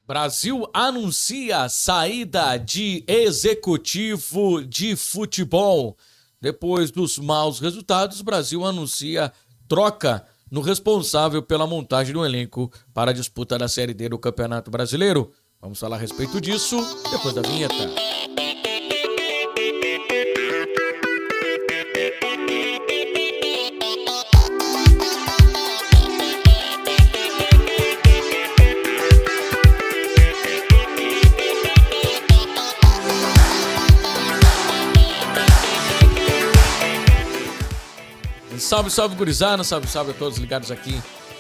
Brasil anuncia saída de executivo de futebol. Depois dos maus resultados, o Brasil anuncia troca no responsável pela montagem do elenco para a disputa da Série D do Campeonato Brasileiro. Vamos falar a respeito disso depois da vinheta. Salve, salve, gurizada, salve, salve a todos ligados aqui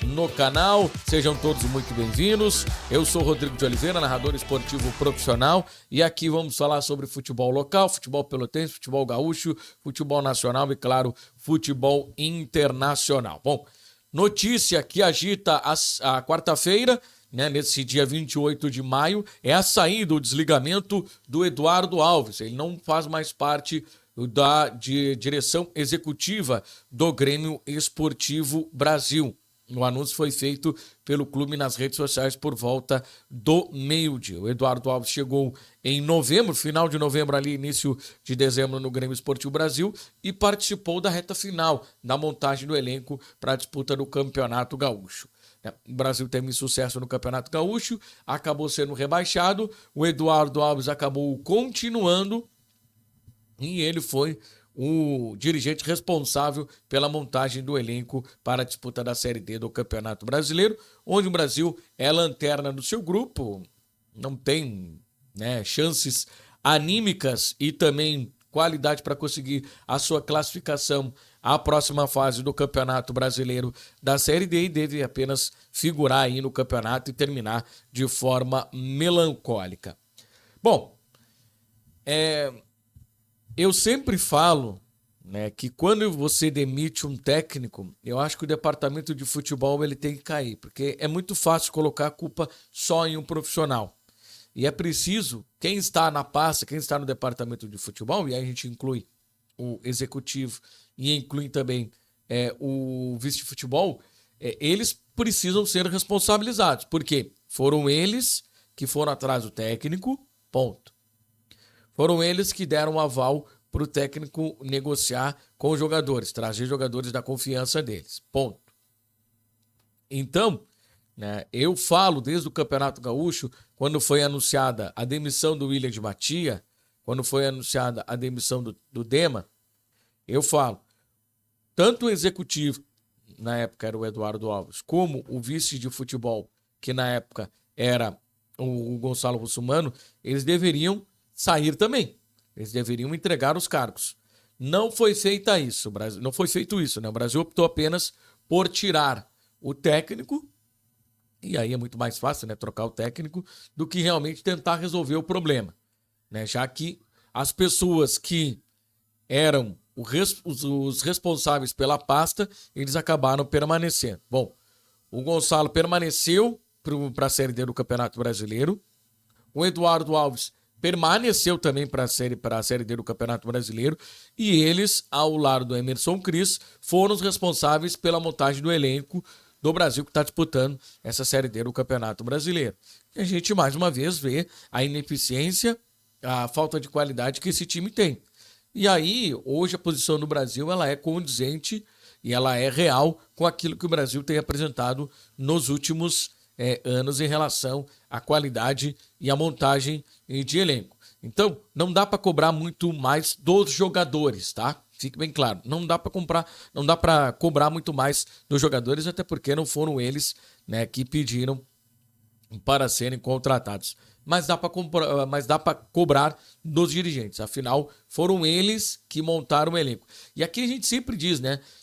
no canal, sejam todos muito bem-vindos. Eu sou Rodrigo de Oliveira, narrador esportivo profissional, e aqui vamos falar sobre futebol local, futebol pelotense, futebol gaúcho, futebol nacional e, claro, futebol internacional. Bom, notícia que agita a quarta-feira, né, nesse dia 28 de maio, é a saída, o desligamento do Eduardo Alves. Ele não faz mais parte da direção executiva do Grêmio Esportivo Brasil. O anúncio foi feito pelo clube nas redes sociais por volta do meio-dia. O Eduardo Alves chegou em novembro, final de novembro ali, início de dezembro no Grêmio Esportivo Brasil e participou da reta final da montagem do elenco para a disputa do Campeonato Gaúcho. O Brasil teve sucesso no Campeonato Gaúcho, acabou sendo rebaixado, o Eduardo Alves acabou continuando e ele foi o dirigente responsável pela montagem do elenco para a disputa da Série D do Campeonato Brasileiro, onde o Brasil é lanterna do seu grupo, não tem, chances anímicas e também qualidade para conseguir a sua classificação à próxima fase do Campeonato Brasileiro da Série D e deve apenas figurar aí no campeonato e terminar de forma melancólica. Bom, eu sempre falo, que quando você demite um técnico, eu acho que o departamento de futebol ele tem que cair, porque é muito fácil colocar a culpa só em um profissional. E é preciso, quem está na pasta, quem está no departamento de futebol, e aí a gente inclui o executivo e inclui também o vice-futebol, eles precisam ser responsabilizados, porque foram eles que foram atrás do técnico, ponto. Foram eles que deram um aval para o técnico negociar com os jogadores, trazer jogadores da confiança deles. Ponto. Então, eu falo desde o Campeonato Gaúcho, quando foi anunciada a demissão do William de Matia, quando foi anunciada a demissão do Dema, eu falo, tanto o executivo, na época era o Eduardo Alves, como o vice de futebol, que na época era o Gonçalo Russumano, eles deveriam sair também. Eles deveriam entregar os cargos. Não foi feito isso. O Brasil optou apenas por tirar o técnico, e aí é muito mais fácil, trocar o técnico, do que realmente tentar resolver o problema. Já que as pessoas que eram os responsáveis pela pasta, eles acabaram permanecendo. Bom, o Gonçalo permaneceu para a Série D do Campeonato Brasileiro. O Eduardo Alves permaneceu também para a Série D do Campeonato Brasileiro e eles, ao lado do Emerson Cris, foram os responsáveis pela montagem do elenco do Brasil que está disputando essa Série D do Campeonato Brasileiro. E a gente, mais uma vez, vê a ineficiência, a falta de qualidade que esse time tem. E aí, hoje, a posição do Brasil ela é condizente e ela é real com aquilo que o Brasil tem apresentado nos últimos anos em relação à qualidade e à montagem de elenco. Então, não dá para cobrar muito mais dos jogadores, tá? Fique bem claro, não dá para cobrar muito mais dos jogadores, até porque não foram eles, que pediram para serem contratados. Mas dá para cobrar dos dirigentes, afinal, foram eles que montaram o elenco. E aqui a gente sempre diz,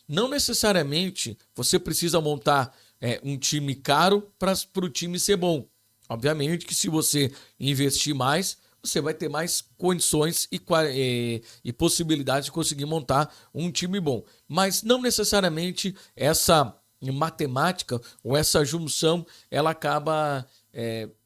não necessariamente você precisa montar um time caro para o time ser bom. Obviamente que se você investir mais, você vai ter mais condições e possibilidades de conseguir montar um time bom. Mas não necessariamente essa matemática ou essa junção ela acaba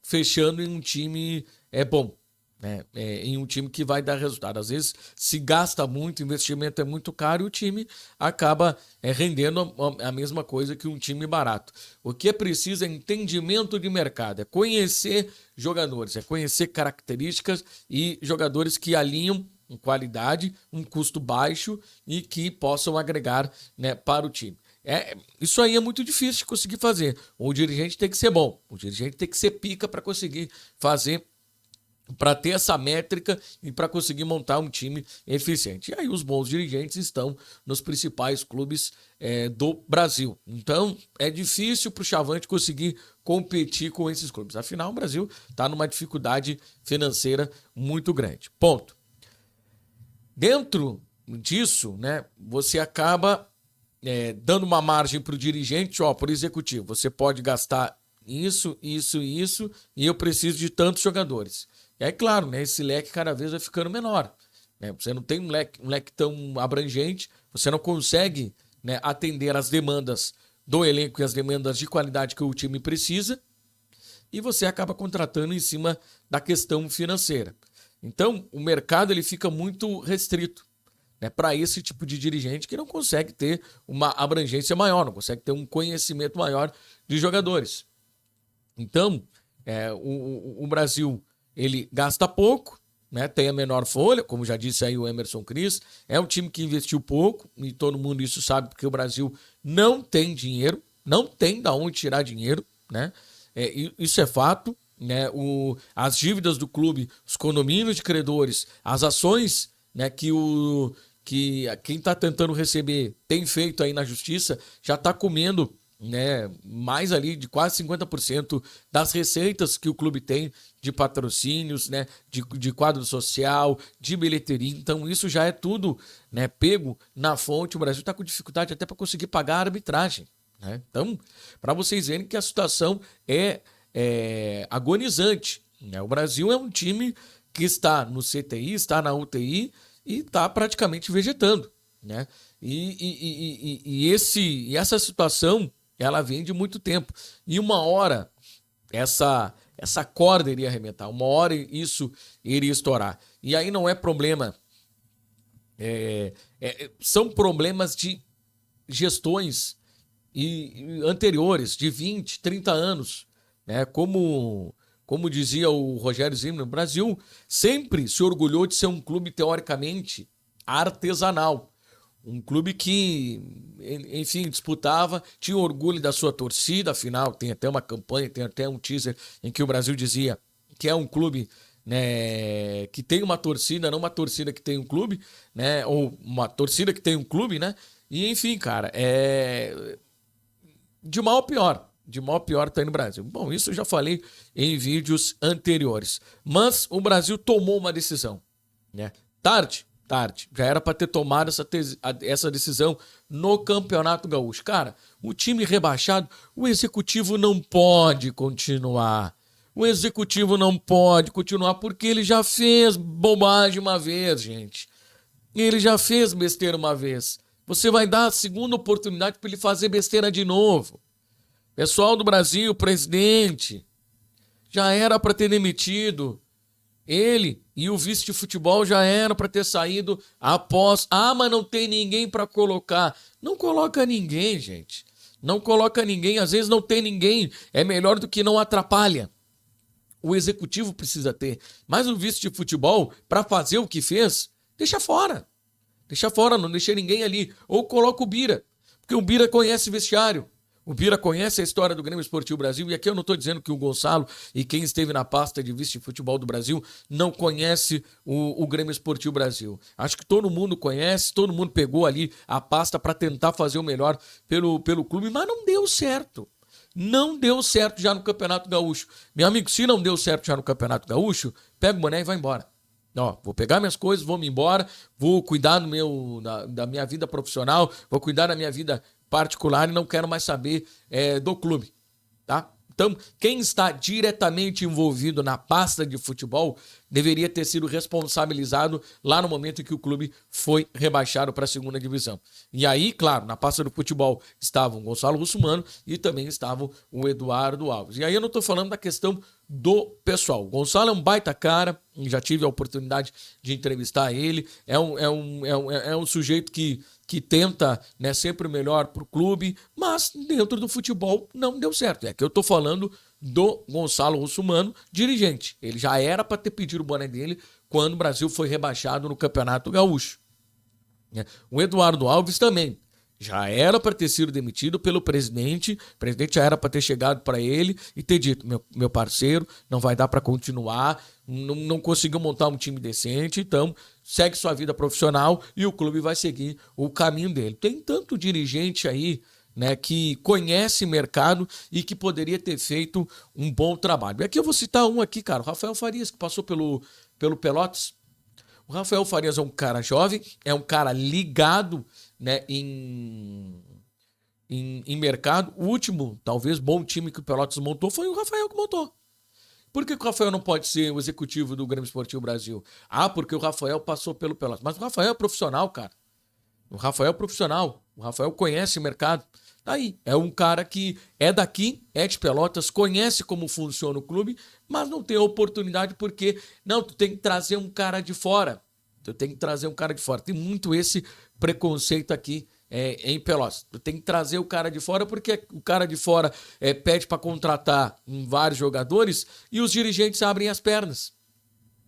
fechando em um time bom. né, em um time que vai dar resultado. Às vezes se gasta muito, o investimento é muito caro e o time acaba rendendo a mesma coisa que um time barato. O que é preciso é entendimento de mercado, é conhecer jogadores, é conhecer características e jogadores que alinham em qualidade, um custo baixo e que possam agregar, né, para o time. Isso aí é muito difícil de conseguir fazer. O dirigente tem que ser bom, o dirigente tem que ser pica para conseguir fazer, para ter essa métrica e para conseguir montar um time eficiente. E aí os bons dirigentes estão nos principais clubes do Brasil. Então é difícil para o Chavante conseguir competir com esses clubes. Afinal, o Brasil está numa dificuldade financeira muito grande. Ponto. Dentro disso, né, você acaba dando uma margem para o dirigente, para o executivo. Você pode gastar isso, e eu preciso de tantos jogadores. E aí, claro, né, esse leque cada vez vai ficando menor. Né? Você não tem um leque tão abrangente, você não consegue, né, atender as demandas do elenco e as demandas de qualidade que o time precisa, e você acaba contratando em cima da questão financeira. Então, o mercado ele fica muito restrito, né, para esse tipo de dirigente que não consegue ter uma abrangência maior, não consegue ter um conhecimento maior de jogadores. Então, o Brasil ele gasta pouco, né, tem a menor folha, como já disse aí o Emerson Cris, é um time que investiu pouco, e todo mundo isso sabe, porque o Brasil não tem dinheiro, não tem de onde tirar dinheiro, né? Isso é fato, né? As dívidas do clube, os condomínios de credores, as ações, né, que quem está tentando receber tem feito aí na justiça, já está comendo, né, mais ali de quase 50% das receitas que o clube tem de patrocínios, né, de quadro social, de bilheteria. Então isso já é tudo, né, pego na fonte. O Brasil está com dificuldade até para conseguir pagar a arbitragem, né? Então, para vocês verem que a situação é agonizante, né? O Brasil é um time que está no CTI, está na UTI e está praticamente vegetando, né? E essa situação ela vem de muito tempo. E uma hora essa corda iria arrebentar, uma hora isso iria estourar. E aí não é problema, são problemas de gestões anteriores, de 20, 30 anos, né? Como dizia o Rogério Zimmermann, o Brasil sempre se orgulhou de ser um clube teoricamente artesanal. Um clube que, enfim, disputava, tinha orgulho da sua torcida, afinal, tem até uma campanha, tem até um teaser em que o Brasil dizia que é um clube, né, que tem uma torcida, não uma torcida que tem um clube, né, ou uma torcida que tem um clube, né, e enfim, cara, de mal a pior tá aí no Brasil. Bom, isso eu já falei em vídeos anteriores, mas o Brasil tomou uma decisão, né, tarde, já era para ter tomado essa decisão no Campeonato Gaúcho. Cara, o time rebaixado, o executivo não pode continuar. O executivo não pode continuar porque ele já fez bobagem uma vez, gente. Ele já fez besteira uma vez. Você vai dar a segunda oportunidade para ele fazer besteira de novo. Pessoal do Brasil, presidente, já era para ter demitido. Ele e o vice de futebol já eram para ter saído após. Mas não tem ninguém para colocar. Não coloca ninguém, gente. Não coloca ninguém. Às vezes não tem ninguém. É melhor do que não atrapalha. O executivo precisa ter. Mas o vice de futebol, para fazer o que fez, deixa fora. Deixa fora, não deixa ninguém ali. Ou coloca o Bira. Porque o Bira conhece vestiário. O Bira conhece a história do Grêmio Esportivo Brasil, e aqui eu não estou dizendo que o Gonçalo e quem esteve na pasta de vice de futebol do Brasil não conhece o Grêmio Esportivo Brasil. Acho que todo mundo conhece, todo mundo pegou ali a pasta para tentar fazer o melhor pelo clube, mas não deu certo. Não deu certo já no Campeonato Gaúcho. Meu amigo, se não deu certo já no Campeonato Gaúcho, pega o boné e vai embora. Vou pegar minhas coisas, vou me embora, vou cuidar da minha vida profissional, vou cuidar da minha vida particular e não quero mais saber do clube, tá? Então, quem está diretamente envolvido na pasta de futebol deveria ter sido responsabilizado lá no momento em que o clube foi rebaixado para a segunda divisão. E aí, claro, na pasta do futebol estavam o Gonçalo Russumano e também estava o Eduardo Alves. E aí eu não estou falando da questão do pessoal. O Gonçalo é um baita cara, já tive a oportunidade de entrevistar ele, é um sujeito que tenta, né, sempre o melhor para o clube, mas dentro do futebol não deu certo. É que eu estou falando do Gonçalo Russumano, dirigente. Ele já era para ter pedido o boné dele quando o Brasil foi rebaixado no Campeonato Gaúcho. O Eduardo Alves também. Já era para ter sido demitido pelo presidente. O presidente já era para ter chegado para ele e ter dito: meu parceiro, não vai dar para continuar, não conseguiu montar um time decente, então segue sua vida profissional e o clube vai seguir o caminho dele. Tem tanto dirigente aí, né, que conhece mercado e que poderia ter feito um bom trabalho. E aqui eu vou citar um aqui, cara, o Rafael Farias, que passou pelo Pelotas. O Rafael Farias é um cara jovem, é um cara ligado, né, em mercado. O último, talvez, bom time que o Pelotas montou foi o Rafael que montou. Por que o Rafael não pode ser o executivo do Grêmio Esportivo Brasil? Ah, porque o Rafael passou pelo Pelotas. Mas o Rafael é profissional, cara. O Rafael é profissional. O Rafael conhece o mercado. Daí, é um cara que é daqui, é de Pelotas, conhece como funciona o clube, mas não tem oportunidade porque, não, tu tem que trazer um cara de fora. Tu tem que trazer um cara de fora. Tem muito esse preconceito aqui em Pelotas. Tu tem que trazer o cara de fora porque o cara de fora pede para contratar vários jogadores e os dirigentes abrem as pernas.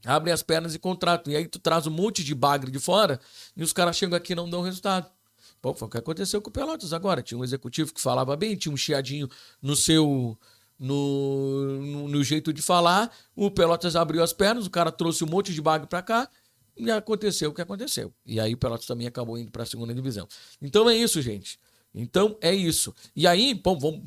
Abrem as pernas e contratam. E aí tu traz um monte de bagre de fora e os caras chegam aqui e não dão resultado. Bom, foi o que aconteceu com o Pelotas agora. Tinha um executivo que falava bem, tinha um chiadinho no seu... No jeito de falar. O Pelotas abriu as pernas, o cara trouxe um monte de bagre para cá e aconteceu o que aconteceu. E aí o Pelotas também acabou indo para a segunda divisão. Então é isso, gente. Então é isso. E aí, bom,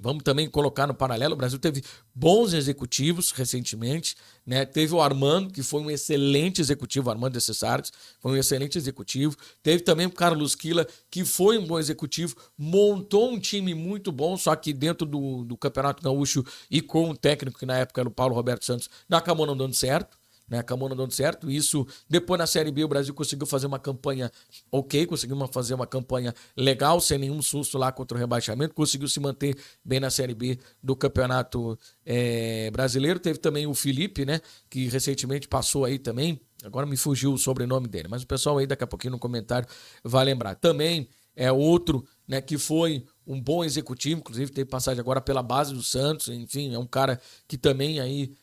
vamos também colocar no paralelo, o Brasil teve bons executivos recentemente, né? Teve o Armando, que foi um excelente executivo, Armando de Cessares, foi um excelente executivo. Teve também o Carlos Quila, que foi um bom executivo, montou um time muito bom, só que dentro do Campeonato Gaúcho e com um técnico que na época era o Paulo Roberto Santos, acabou não dando certo. Acabou não dando certo. Isso, depois na Série B, o Brasil conseguiu fazer uma campanha conseguiu fazer uma campanha legal, sem nenhum susto lá contra o rebaixamento, conseguiu se manter bem na Série B do Campeonato Brasileiro. Teve também o Felipe, né, que recentemente passou aí também, agora me fugiu o sobrenome dele, mas o pessoal aí daqui a pouquinho no comentário vai lembrar. Também é outro, né, que foi um bom executivo, inclusive teve passagem agora pela base do Santos, enfim, é um cara que também aí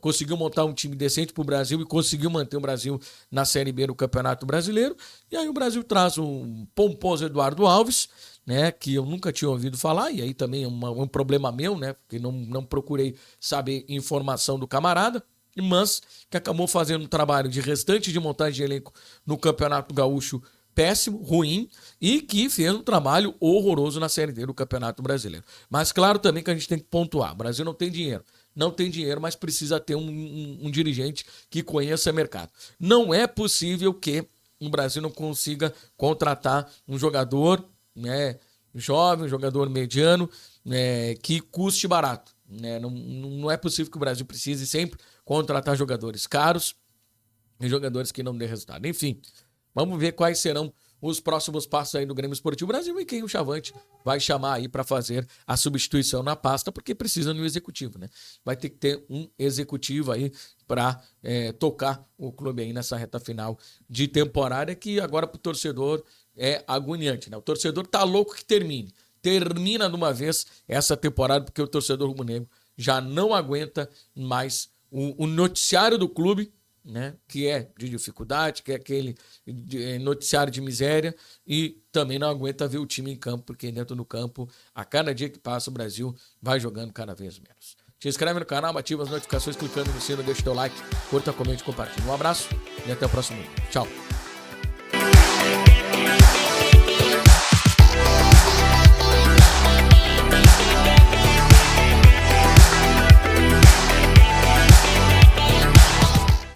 conseguiu montar um time decente para o Brasil e conseguiu manter o Brasil na Série B do Campeonato Brasileiro. E aí o Brasil traz um pomposo Eduardo Alves, né, que eu nunca tinha ouvido falar, e aí também é um problema meu, né, porque não procurei saber informação do camarada, mas que acabou fazendo um trabalho de restante de montagem de elenco no Campeonato Gaúcho péssimo, ruim, e que fez um trabalho horroroso na Série D do Campeonato Brasileiro. Mas claro também que a gente tem que pontuar, o Brasil não tem dinheiro. Não tem dinheiro, mas precisa ter um dirigente que conheça o mercado. Não é possível que o Brasil não consiga contratar um jogador, né, jovem, um jogador mediano, que custe barato. Né? Não é possível que o Brasil precise sempre contratar jogadores caros e jogadores que não dê resultado. Enfim, vamos ver quais serão os próximos passos aí do Grêmio Esportivo Brasil e quem o Chavante vai chamar aí para fazer a substituição na pasta, porque precisa de um executivo, né? Vai ter que ter um executivo aí para tocar o clube aí nessa reta final de temporada, que agora pro torcedor é agoniante, né? O torcedor tá louco que termine. Termina de uma vez essa temporada, porque o torcedor rubro-negro já não aguenta mais o noticiário do clube, né, que é de dificuldade, que é aquele noticiário de miséria, e também não aguenta ver o time em campo, porque dentro do campo, a cada dia que passa, o Brasil vai jogando cada vez menos. Se inscreve no canal, ativa as notificações, clicando no sino, deixa o teu like, curta, comente e compartilha. Um abraço e até o próximo vídeo. Tchau!